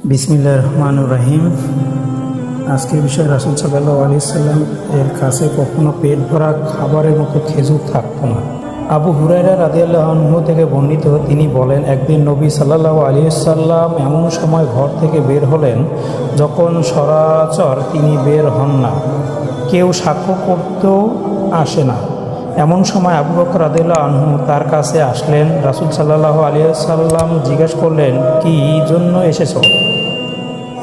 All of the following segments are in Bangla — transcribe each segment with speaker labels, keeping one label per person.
Speaker 1: বিসমিল্লাহির রহমানির রহিম। আজকের বিষয় রাসূল সাল্লাল্লাহু আলাইহি সাল্লাম এর কাছে কখনো পেট ভরা খাবারের মতো খেজুর থাকতো না। আবু হুরায়রা রাদিয়াল্লাহু আনহু থেকে বর্ণিত, তিনি বলেন, একদিন নবী সাল্লাল্লাহু আলাইহি সাল্লাম এমন সময় ঘর থেকে বের হলেন যখন সরাচর তিনি বের হন না, কেউ সাক্ষ্য করতেও আসে না। এমন সময় আবু বকর রাদিয়াল্লাহু আনহু তার কাছে আসলেন। রাসূল সাল্লাল্লাহু আলাইহি সাল্লাম জিজ্ঞেস করলেন, কি জন্য এসেছো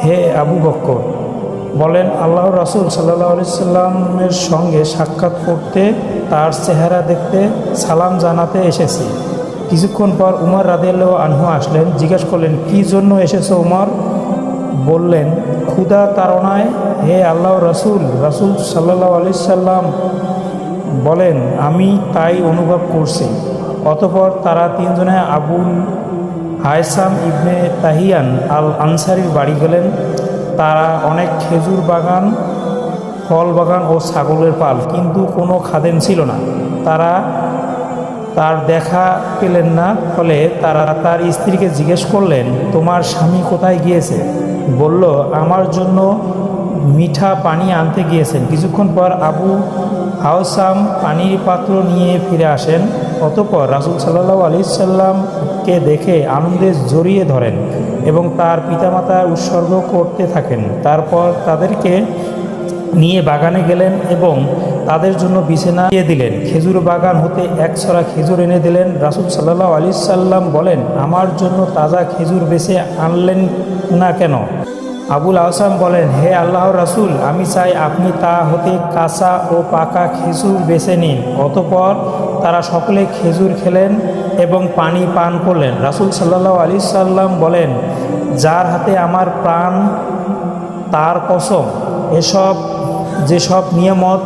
Speaker 1: হে আবু বকর? বলেন, আল্লাহর রাসূল সাল্লাল্লাহু আলাইহি সাল্লামের সঙ্গে সাক্ষাৎ করতে, তার চেহারা দেখতে, সালাম জানাতে এসেছি। কিছুক্ষণ পর উমর রাদিয়াল্লাহু আনহু আসলেন। জিজ্ঞেস করলেন, কি জন্য এসেছো উমর? বললেন, ক্ষুধা তাড়নায় হে আল্লাহর রাসূল। রাসূল সাল্লাল্লাহু আলাইহি সাল্লাম বলেন, আমি তাই অনুভব করছি। অতঃপর তারা তিনজনে আবুল হায়সাম ইবনে তাহিয়ান আল আনসারির বাড়ি গেলেন। তারা অনেক খেজুর বাগান, ফল বাগান ও ছাগলের পাল, কিন্তু কোনো খাদেম ছিল না। তারা তার দেখা পেলেন না। ফলে তারা তার স্ত্রীকে জিজ্ঞেস করলেন, তোমার স্বামী কোথায় গিয়েছে? বলল, আমার জন্য মিঠা পানি আনতে গিয়েছেন। কিছুক্ষণ পর আবু হায়সাম পানির পাত্র নিয়ে ফিরে আসেন। অতঃপর রাসূল সাল্লাল্লাহু আলাইহি সাল্লামকে দেখে আনন্দে জড়িয়ে ধরেন এবং তার পিতামাতা উৎসর্গ করতে থাকেন। তারপর তাদেরকে নিয়ে বাগানে গেলেন এবং তাদের জন্য বিছানা দিয়ে দিলেন। খেজুর বাগান হতে এক ছড়া খেজুর এনে দিলেন। রাসূল সাল্লাল্লাহু আলাইহি সাল্লাম বলেন, আমার জন্য তাজা খেজুর বেছে আনলেন না কেন? আবুল হাসাম বলেন, হে আল্লাহর রাসূল, আমি চাই আপনি তা হতে কাঁচা ও পাকা খেজুর বেছে নিন। অতঃপর তারা সকলে খেজুর খেলেন এবং পানি পান করলেন। রাসূল সাল্লাল্লাহু আলাইহি সাল্লাম বলেন, যার হাতে আমার প্রাণ, তার কসম, যেসব নিয়ামত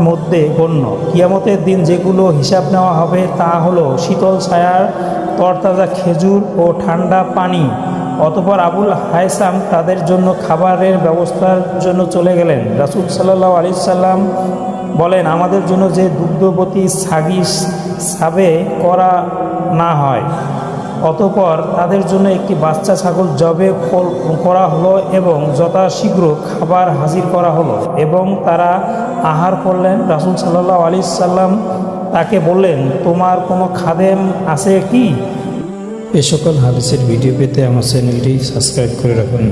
Speaker 1: মধ্যে গণ্য, কিয়ামতের দিন যেগুলো হিসাব নেওয়া হবে তা হলো শীতল ছায়ার, তরতাজা খেজুর ও ঠান্ডা পানি। অতঃপর আবুল হায়সাম তাদের জন্য খাবারের ব্যবস্থার জন্য চলে গেলেন। রাসূল সাল্লাল্লাহু আলাইহি সাল্লাম বলেন, আমাদের জন্য যে দুগ্ধবতী ছাগি সাবে করা না হয়। অতঃপর তাদের জন্য একটি বাচ্চা ছাগল জবে করা হলো এবং যথাশীঘ্র খাবার হাজির করা হলো এবং তারা আহার করলেন। রাসূল সাল্লাল্লাহু আলাইহি সাল্লাম তাকে বললেন, তোমার কোনো খাদেম আছে কি? এ সকল হাদিসের ভিডিও পেতে আমার চ্যানেলটি সাবস্ক্রাইব করে রাখুন।